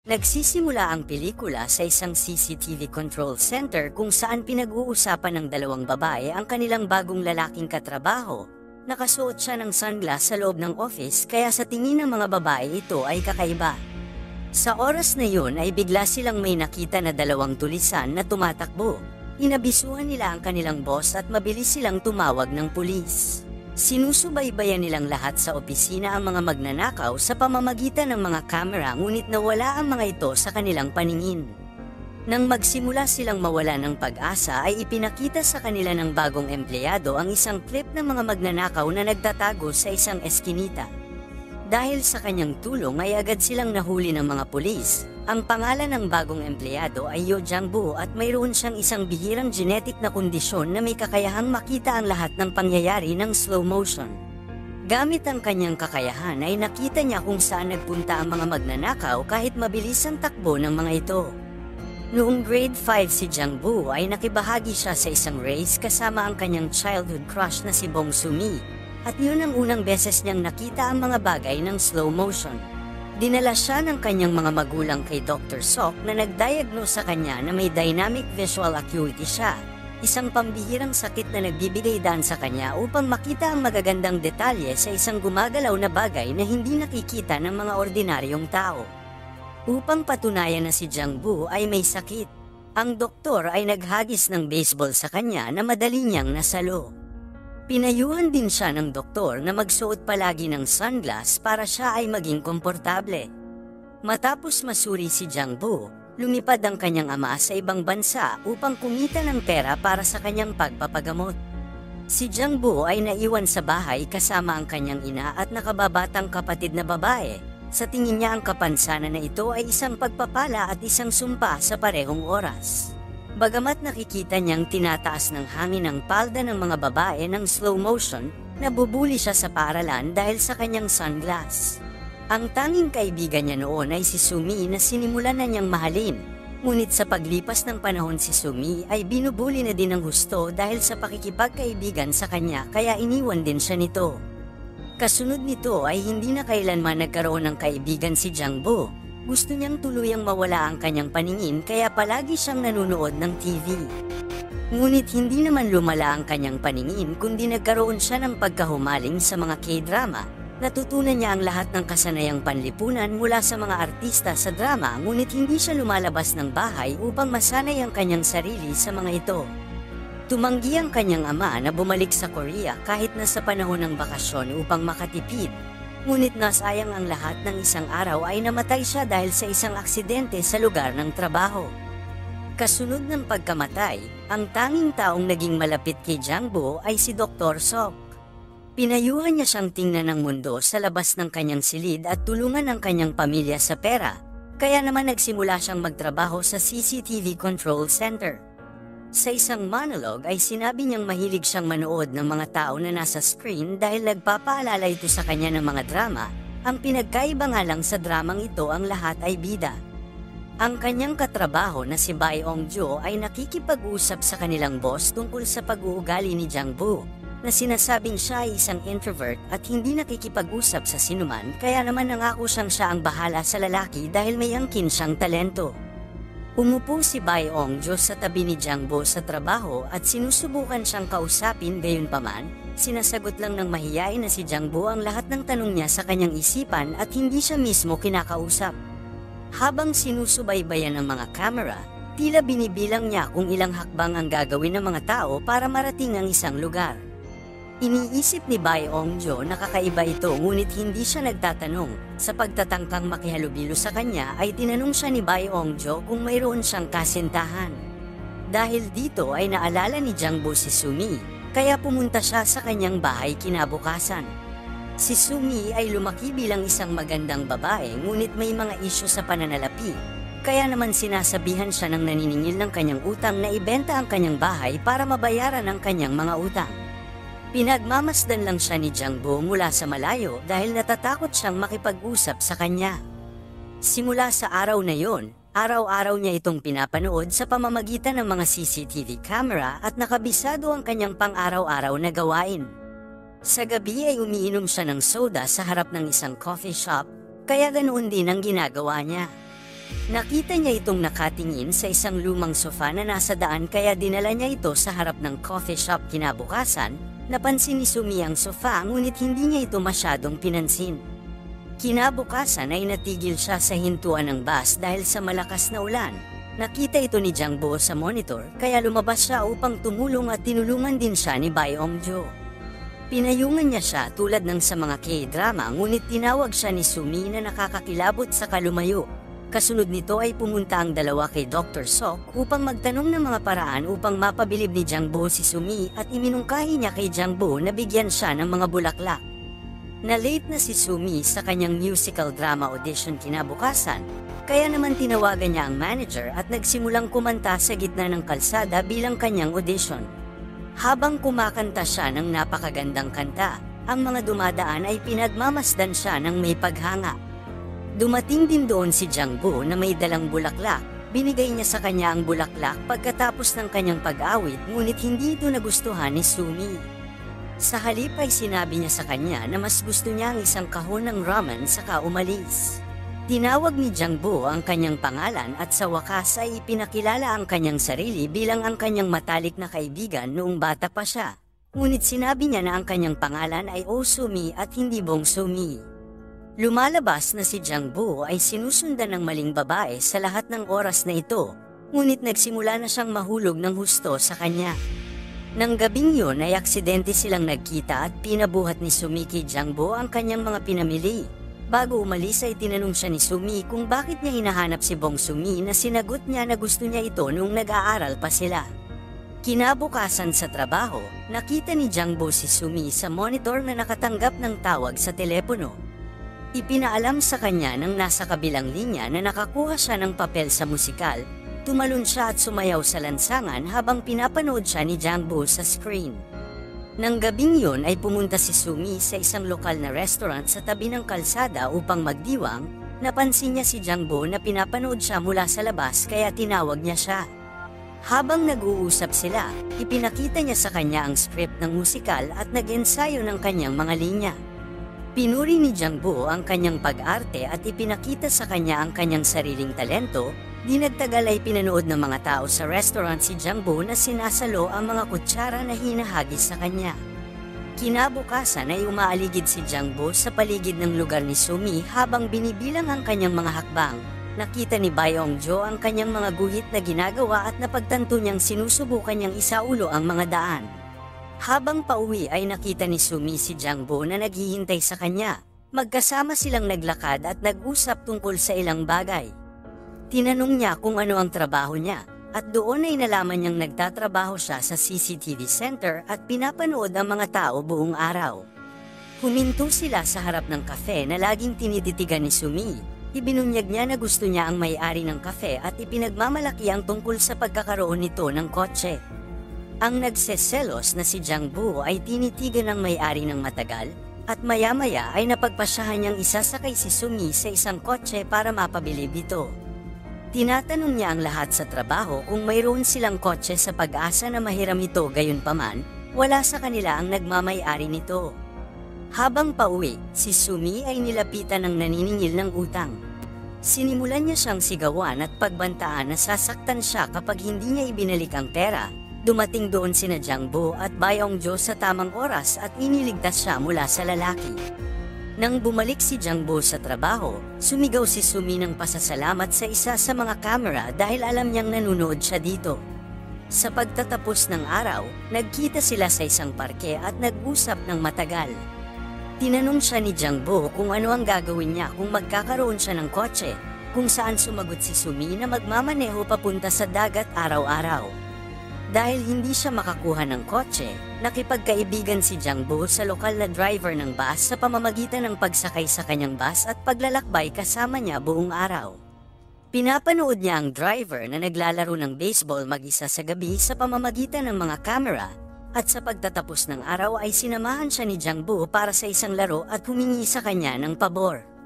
Nagsisimula ang pelikula sa isang CCTV control center kung saan pinag-uusapan ng dalawang babae ang kanilang bagong lalaking katrabaho. Nakasuot siya ng sunglass sa loob ng office kaya sa tingin ng mga babae ito ay kakaiba. Sa oras na yun ay bigla silang may nakita na dalawang tulisan na tumatakbo. Inabisuhan nila ang kanilang boss at mabilis silang tumawag ng pulis. Sinusubaybayan nilang lahat sa opisina ang mga magnanakaw sa pamamagitan ng mga kamera ngunit nawala ang mga ito sa kanilang paningin. Nang magsimula silang mawala ng pag-asa ay ipinakita sa kanila ng bagong empleyado ang isang clip ng mga magnanakaw na nagtatago sa isang eskinita. Dahil sa kanyang tulong ay agad silang nahuli ng mga pulis. Ang pangalan ng bagong empleyado ay Yo Jang-bu at mayroon siyang isang bihirang genetic na kondisyon na may kakayahang makita ang lahat ng pangyayari ng slow motion. Gamit ang kanyang kakayahan ay nakita niya kung saan nagpunta ang mga magnanakaw kahit mabilis ang takbo ng mga ito. Noong grade 5 si Jang-bu ay nakibahagi siya sa isang race kasama ang kanyang childhood crush na si Bong Sumi, at yun ang unang beses niyang nakita ang mga bagay ng slow motion. Dinala siya ng kanyang mga magulang kay Dr. Sok na nagdiagnose sa kanya na may dynamic visual acuity siya, isang pambihirang sakit na nagbibigay daan sa kanya upang makita ang magagandang detalye sa isang gumagalaw na bagay na hindi nakikita ng mga ordinaryong tao. Upang patunayan na si Jang-bu ay may sakit, ang doktor ay naghagis ng baseball sa kanya na madali niyang nasalo. Pinayuhan din siya ng doktor na magsuot palagi ng sunglass para siya ay maging komportable. Matapos masuri si Jang-bu, lumipad ang kanyang ama sa ibang bansa upang kumita ng pera para sa kanyang pagpapagamot. Si Jang-bu ay naiwan sa bahay kasama ang kanyang ina at nakababatang kapatid na babae. Sa tingin niya ang kapansanan na ito ay isang pagpapala at isang sumpa sa parehong oras. Bagamat nakikita niyang tinataas ng hangin ang palda ng mga babae ng slow motion, nabubuli siya sa paaralan dahil sa kanyang sunglass. Ang tanging kaibigan niya noon ay si Sumi na sinimulan na niyang mahalin, ngunit sa paglipas ng panahon si Sumi ay binubuli na din ng husto dahil sa pakikipagkaibigan sa kanya kaya iniwan din siya nito. Kasunod nito ay hindi na kailanman nagkaroon ng kaibigan si Jang-bu. Gusto niyang tuluyang mawala ang kanyang paningin kaya palagi siyang nanonood ng TV. Ngunit hindi naman lumala ang kanyang paningin kundi nagkaroon siya ng pagkahumaling sa mga K-drama. Natutunan niya ang lahat ng kasanayang panlipunan mula sa mga artista sa drama ngunit hindi siya lumalabas ng bahay upang masanay ang kanyang sarili sa mga ito. Tumanggi ang kanyang ama na bumalik sa Korea kahit na sa panahon ng bakasyon upang makatipid. Ngunit nasayang ang lahat ng isang araw ay namatay siya dahil sa isang aksidente sa lugar ng trabaho. Kasunod ng pagkamatay, ang tanging taong naging malapit kay Jang-bu ay si Dr. Sok. Pinayuhan niya siyang tingnan ng mundo sa labas ng kanyang silid at tulungan ang kanyang pamilya sa pera, kaya naman nagsimula siyang magtrabaho sa CCTV Control Center. Sa isang monologue ay sinabi niyang mahilig siyang manood ng mga tao na nasa screen dahil nagpapaalala ito sa kanya ng mga drama. Ang pinagkaiba nga lang sa dramang ito ang lahat ay bida. Ang kanyang katrabaho na si Bae Ong-jo ay nakikipag-usap sa kanilang boss tungkol sa pag-uugali ni Jang-bu, na sinasabing siya ay isang introvert at hindi nakikipag-usap sa sinuman kaya naman nangako siya ang bahala sa lalaki dahil may angkin siyang talento. Umupo si Bae Ong-jo sa tabi ni Jang-bu sa trabaho at sinusubukan siyang kausapin gayunpaman, sinasagot lang ng mahiyain na si Jang-bu ang lahat ng tanong niya sa kanyang isipan at hindi siya mismo kinakausap. Habang sinusubaybayan ng mga kamera, tila binibilang niya kung ilang hakbang ang gagawin ng mga tao para marating ang isang lugar. Iniisip ni Bae Ong-jo na kakaiba ito ngunit hindi siya nagtatanong. Sa pagtatangkang makihalubilo sa kanya ay tinanong siya ni Bae Ong-jo kung mayroon siyang kasintahan. Dahil dito ay naalala ni Jang-bu si Sumi, kaya pumunta siya sa kanyang bahay kinabukasan. Si Sumi ay lumaki bilang isang magandang babae ngunit may mga isyu sa pananalapi, kaya naman sinasabihan siya ng naniningil ng kanyang utang na ibenta ang kanyang bahay para mabayaran ang kanyang mga utang. Pinagmamasdan lang siya ni Jang-bu mula sa malayo dahil natatakot siyang makipag-usap sa kanya. Simula sa araw na yon, araw-araw niya itong pinapanood sa pamamagitan ng mga CCTV camera at nakabisado ang kanyang pang-araw-araw na gawain. Sa gabi ay umiinom siya ng soda sa harap ng isang coffee shop, kaya ganoon din ang ginagawa niya. Nakita niya itong nakatingin sa isang lumang sofa na nasa daan kaya dinala niya ito sa harap ng coffee shop kinabukasan. Napansin ni Sumi ang sofa ngunit hindi niya ito masyadong pinansin. Kinabukasan ay natigil siya sa hintuan ng bus dahil sa malakas na ulan. Nakita ito ni Jang-bo sa monitor kaya lumabas siya upang tumulong at tinulungan din siya ni Baeong-jo. Pinayungan niya siya tulad ng sa mga K-drama ngunit tinawag siya ni Sumi na nakakakilabot sa kalumayo. Kasunod nito ay pumunta ang dalawa kay Dr. Sok upang magtanong ng mga paraan upang mapabilib ni Jang-bo si Sumi at iminungkahi niya kay Jang-bo na bigyan siya ng mga bulaklak. Na-late na si Sumi sa kanyang musical drama audition kinabukasan, kaya naman tinawagan niya ang manager at nagsimulang kumanta sa gitna ng kalsada bilang kanyang audition. Habang kumakanta siya ng napakagandang kanta, ang mga dumadaan ay pinagmamasdan siya ng may paghanga. Dumating din doon si Jang-bo na may dalang bulaklak. Binigay niya sa kanya ang bulaklak pagkatapos ng kanyang pag-awit ngunit hindi ito nagustuhan ni Sumi. Sa halip ay sinabi niya sa kanya na mas gusto niya ang isang kahon ng ramen saka umalis. Tinawag ni Jang-bo ang kanyang pangalan at sa wakas ay ipinakilala ang kanyang sarili bilang ang kanyang matalik na kaibigan noong bata pa siya. Ngunit sinabi niya na ang kanyang pangalan ay Oh Sumi at hindi Bong Sumi. Lumalabas na si Jang-bo ay sinusundan ng maling babae sa lahat ng oras na ito, ngunit nagsimula na siyang mahulog ng husto sa kanya. Nang gabing yun ay aksidente silang nagkita at pinabuhat ni Sumi kay Jang-bo ang kanyang mga pinamili. Bago umalis ay tinanong siya ni Sumi kung bakit niya hinahanap si Bong Sumi na sinagot niya na gusto niya ito noong nag-aaral pa sila. Kinabukasan sa trabaho, nakita ni Jang-bo si Sumi sa monitor na nakatanggap ng tawag sa telepono. Ipinaalam sa kanya nang nasa kabilang linya na nakakuha siya ng papel sa musikal. Tumalon siya at sumayaw sa lansangan habang pinapanood siya ni Jang-bo sa screen. Nang gabing yun ay pumunta si Sumi sa isang lokal na restaurant sa tabi ng kalsada upang magdiwang. Napansin niya si Jang-bo na pinapanood siya mula sa labas kaya tinawag niya siya. Habang nag-uusap sila, ipinakita niya sa kanya ang script ng musikal at nag-ensayo ng kanyang mga linya. Pinuri ni Jang-bo ang kanyang pag-arte at ipinakita sa kanya ang kanyang sariling talento. Di nagtagal ay pinanood ng mga tao sa restaurant si Jang-bo na sinasalo ang mga kutsara na hinahagis sa kanya. Kinabukasan ay umaaligid si Jang-bo sa paligid ng lugar ni Sumi habang binibilang ang kanyang mga hakbang. Nakita ni Baeong-jo ang kanyang mga guhit na ginagawa at napagtanto niyang sinusubukan niyang isaulo ang mga daan. Habang pauwi ay nakita ni Sumi si Jang-bo na naghihintay sa kanya. Magkasama silang naglakad at nag-usap tungkol sa ilang bagay. Tinanong niya kung ano ang trabaho niya, at doon ay nalaman niyang nagtatrabaho siya sa CCTV center at pinapanood ang mga tao buong araw. Huminto sila sa harap ng kafe na laging tinititigan ni Sumi. Ibinunyag niya na gusto niya ang may-ari ng kafe at ipinagmamalaki ang tungkol sa pagkakaroon nito ng kotse. Ang nagseselos na si Jang-bo ay tinitigan ng may-ari ng matagal, at maya-maya ay napagpasyahan niyang isasakay si Sumi sa isang kotse para mapabilib ito. Tinatanong niya ang lahat sa trabaho kung mayroon silang kotse sa pag-asa na mahiram ito, gayunpaman, wala sa kanila ang nagmamay-ari nito. Habang pauwi, si Sumi ay nilapitan ng naniningil ng utang. Sinimulan niya siyang sigawan at pagbantaan na sasaktan siya kapag hindi niya ibinalik ang pera. Dumating doon sina Jang-bo at Baeong-jo sa tamang oras at iniligtas siya mula sa lalaki. Nang bumalik si Jang-bo sa trabaho, sumigaw si Sumi ng pasasalamat sa isa sa mga kamera dahil alam niyang nanonood siya dito. Sa pagtatapos ng araw, nagkita sila sa isang parke at nag-usap ng matagal. Tinanong siya ni Jang-bo kung ano ang gagawin niya kung magkakaroon siya ng kotse, kung saan sumagot si Sumi na magmamaneho papunta sa dagat araw-araw. Dahil hindi siya makakuha ng kotse, nakipagkaibigan si Jang-bo sa lokal na driver ng bus sa pamamagitan ng pagsakay sa kanyang bus at paglalakbay kasama niya buong araw. Pinapanood niya ang driver na naglalaro ng baseball mag-isa sa gabi sa pamamagitan ng mga kamera, at sa pagtatapos ng araw ay sinamahan siya ni Jang-bo para sa isang laro at humingi sa kanya ng pabor.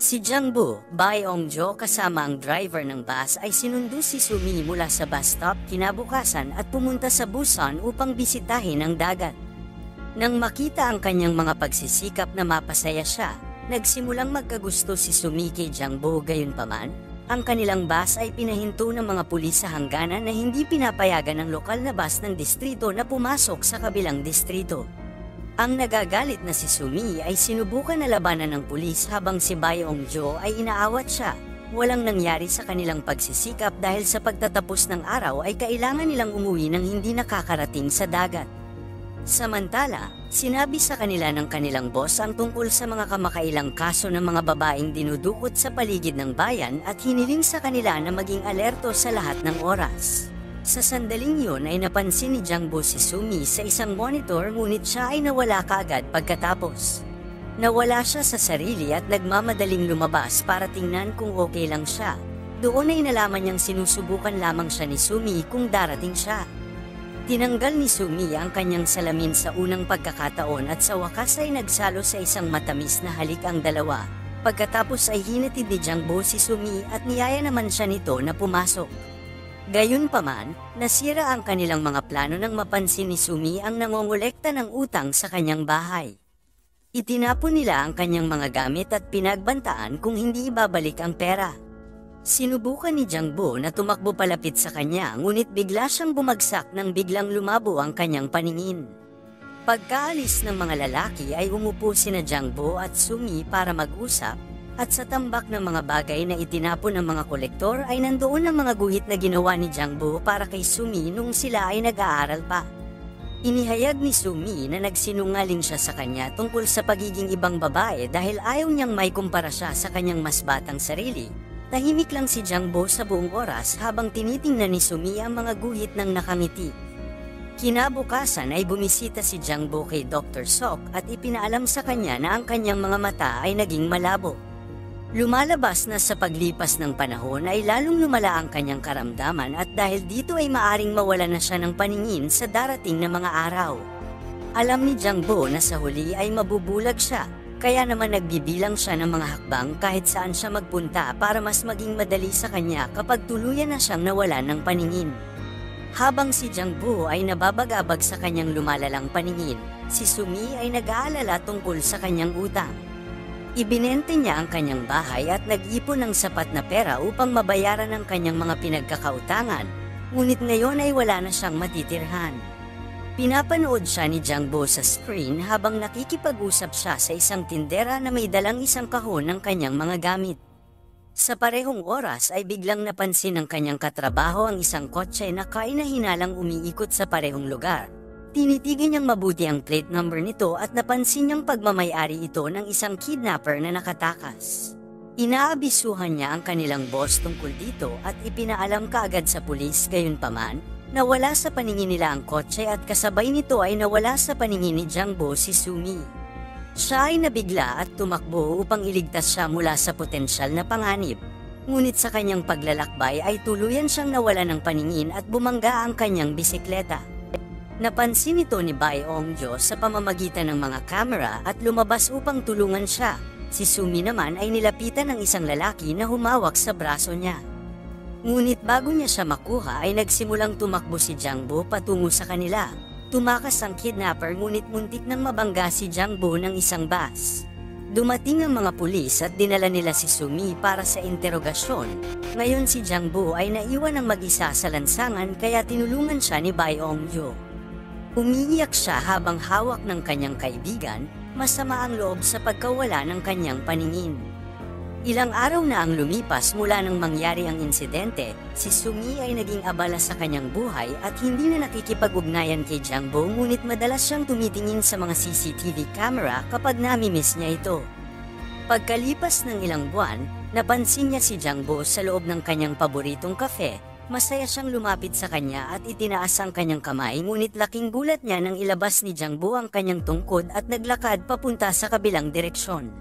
Si Jang-bo, Baeong-jo kasama ang driver ng bus ay sinundo si Sumi mula sa bus stop kinabukasan at pumunta sa Busan upang bisitahin ang dagat. Nang makita ang kanyang mga pagsisikap na mapasaya siya, nagsimulang magkagusto si Sumi kay Jang-bo, gayunpaman, ang kanilang bus ay pinahinto ng mga pulis sa hangganan na hindi pinapayagan ng lokal na bus ng distrito na pumasok sa kabilang distrito. Ang nagagalit na si Sumi ay sinubukan na labanan ng pulis habang si Bae-ong-jo ay inaawat siya. Walang nangyari sa kanilang pagsisikap dahil sa pagtatapos ng araw ay kailangan nilang umuwi nang hindi nakakarating sa dagat. Samantala, sinabi sa kanila ng kanilang boss ang tungkol sa mga kamakailang kaso ng mga babaeng dinudukot sa paligid ng bayan at hiniling sa kanila na maging alerto sa lahat ng oras. Sa sandaling yun ay napansin ni Jangbo si Sumi sa isang monitor ngunit siya ay nawala kaagad pagkatapos. Nawala siya sa sarili at nagmamadaling lumabas para tingnan kung okay lang siya. Doon ay nalaman niyang sinusubukan lamang siya ni Sumi kung darating siya. Tinanggal ni Sumi ang kanyang salamin sa unang pagkakataon at sa wakas ay nagsalo sa isang matamis na halik ang dalawa. Pagkatapos ay hinatid ni Jangbo si Sumi at niyaya naman siya nito na pumasok. Gayunpaman, nasira ang kanilang mga plano nang mapansin ni Sumi ang nangongolekta ng utang sa kanyang bahay. Itinapon nila ang kanyang mga gamit at pinagbantaan kung hindi ibabalik ang pera. Sinubukan ni Jangbo na tumakbo palapit sa kanya ngunit bigla siyang bumagsak nang biglang lumabo ang kanyang paningin. Pagkaalis ng mga lalaki ay umupo sina Jangbo at Sumi para mag-usap at sa tambak ng mga bagay na itinapon ng mga kolektor ay nandoon ang mga guhit na ginawa ni Jangbo para kay Sumi nung sila ay nag-aaral pa. Inihayag ni Sumi na nagsinungaling siya sa kanya tungkol sa pagiging ibang babae dahil ayaw niyang may kumpara siya sa kanyang mas batang sarili. Tahimik lang si Jangbo sa buong oras habang tinitingnan ni Sumi ang mga guhit ng nakangiti. Kinabukasan ay bumisita si Jangbo kay Dr. Sok at ipinaalam sa kanya na ang kanyang mga mata ay naging malabo. Lumalabas na sa paglipas ng panahon ay lalong lumala ang kanyang karamdaman at dahil dito ay maaring mawala na siya ng paningin sa darating na mga araw. Alam ni Jangbo na sa huli ay mabubulag siya. Kaya naman nagbibilang siya ng mga hakbang kahit saan siya magpunta para mas maging madali sa kanya kapag tuluyan na siyang nawalan ng paningin. Habang si Jangbo ay nababagabag sa kanyang lumalalang paningin, si Sumi ay nag-aalala tungkol sa kanyang utang. Ibinente niya ang kanyang bahay at nag-ipon ng sapat na pera upang mabayaran ang kanyang mga pinagkakautangan, ngunit ngayon ay wala na siyang matitirhan. Pinapanood siya ni Jangbo sa screen habang nakikipag-usap siya sa isang tindera na may dalang isang kahon ng kanyang mga gamit. Sa parehong oras ay biglang napansin ng kanyang katrabaho ang isang kotse na kaina-hinalang umiikot sa parehong lugar. Tinitigan niyang mabuti ang plate number nito at napansin niyang pagmamayari ito ng isang kidnapper na nakatakas. Inaabisuhan niya ang kanilang boss tungkol dito at ipinaalam kaagad sa pulis. Gayunpaman, nawala sa paningin nila ang kotse at kasabay nito ay nawala sa paningin ni Jangbo si Sumi. Siya ay nabigla at tumakbo upang iligtas siya mula sa potensyal na panganib. Ngunit sa kanyang paglalakbay ay tuluyan siyang nawala ng paningin at bumangga ang kanyang bisikleta. Napansin ito ni Bae-ong-jo sa pamamagitan ng mga kamera at lumabas upang tulungan siya. Si Sumi naman ay nilapitan ng isang lalaki na humawak sa braso niya. Ngunit bago niya siya makuha ay nagsimulang tumakbo si Jangbo patungo sa kanila. Tumakas ang kidnapper ngunit muntik nang mabangga si Jangbo ng isang bus. Dumating ang mga pulis at dinala nila si Sumi para sa interogasyon. Ngayon si Jangbo ay naiwan ng mag-isa sa lansangan kaya tinulungan siya ni Bae-ong-jo. Umiiyak siya habang hawak ng kanyang kaibigan, masama ang loob sa pagkawala ng kanyang paningin. Ilang araw na ang lumipas mula nang mangyari ang insidente, si Sumi ay naging abala sa kanyang buhay at hindi na nakikipag-ugnayan kay Jangbo ngunit madalas siyang tumitingin sa mga CCTV camera kapag namimiss niya ito. Pagkalipas ng ilang buwan, napansin niya si Jangbo sa loob ng kanyang paboritong kafe. Masaya siyang lumapit sa kanya at itinaas ang kanyang kamay ngunit laking gulat niya nang ilabas ni Jangbo ang kanyang tungkod at naglakad papunta sa kabilang direksyon.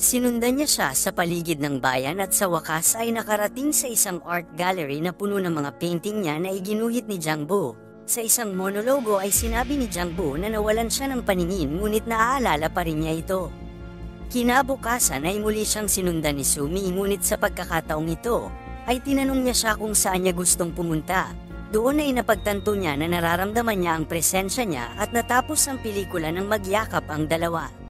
Sinundan niya siya sa paligid ng bayan at sa wakas ay nakarating sa isang art gallery na puno ng mga painting niya na iginuhit ni Jangbo. Sa isang monologo ay sinabi ni Jangbo na nawalan siya ng paningin ngunit naaalala pa rin niya ito. Kinabukasan ay muli siyang sinundan ni Sumi ngunit sa pagkakataong ito ay tinanong niya siya kung saan niya gustong pumunta. Doon ay napagtanto niya na nararamdaman niya ang presensya niya at natapos ang pelikula ng magyakap ang dalawa.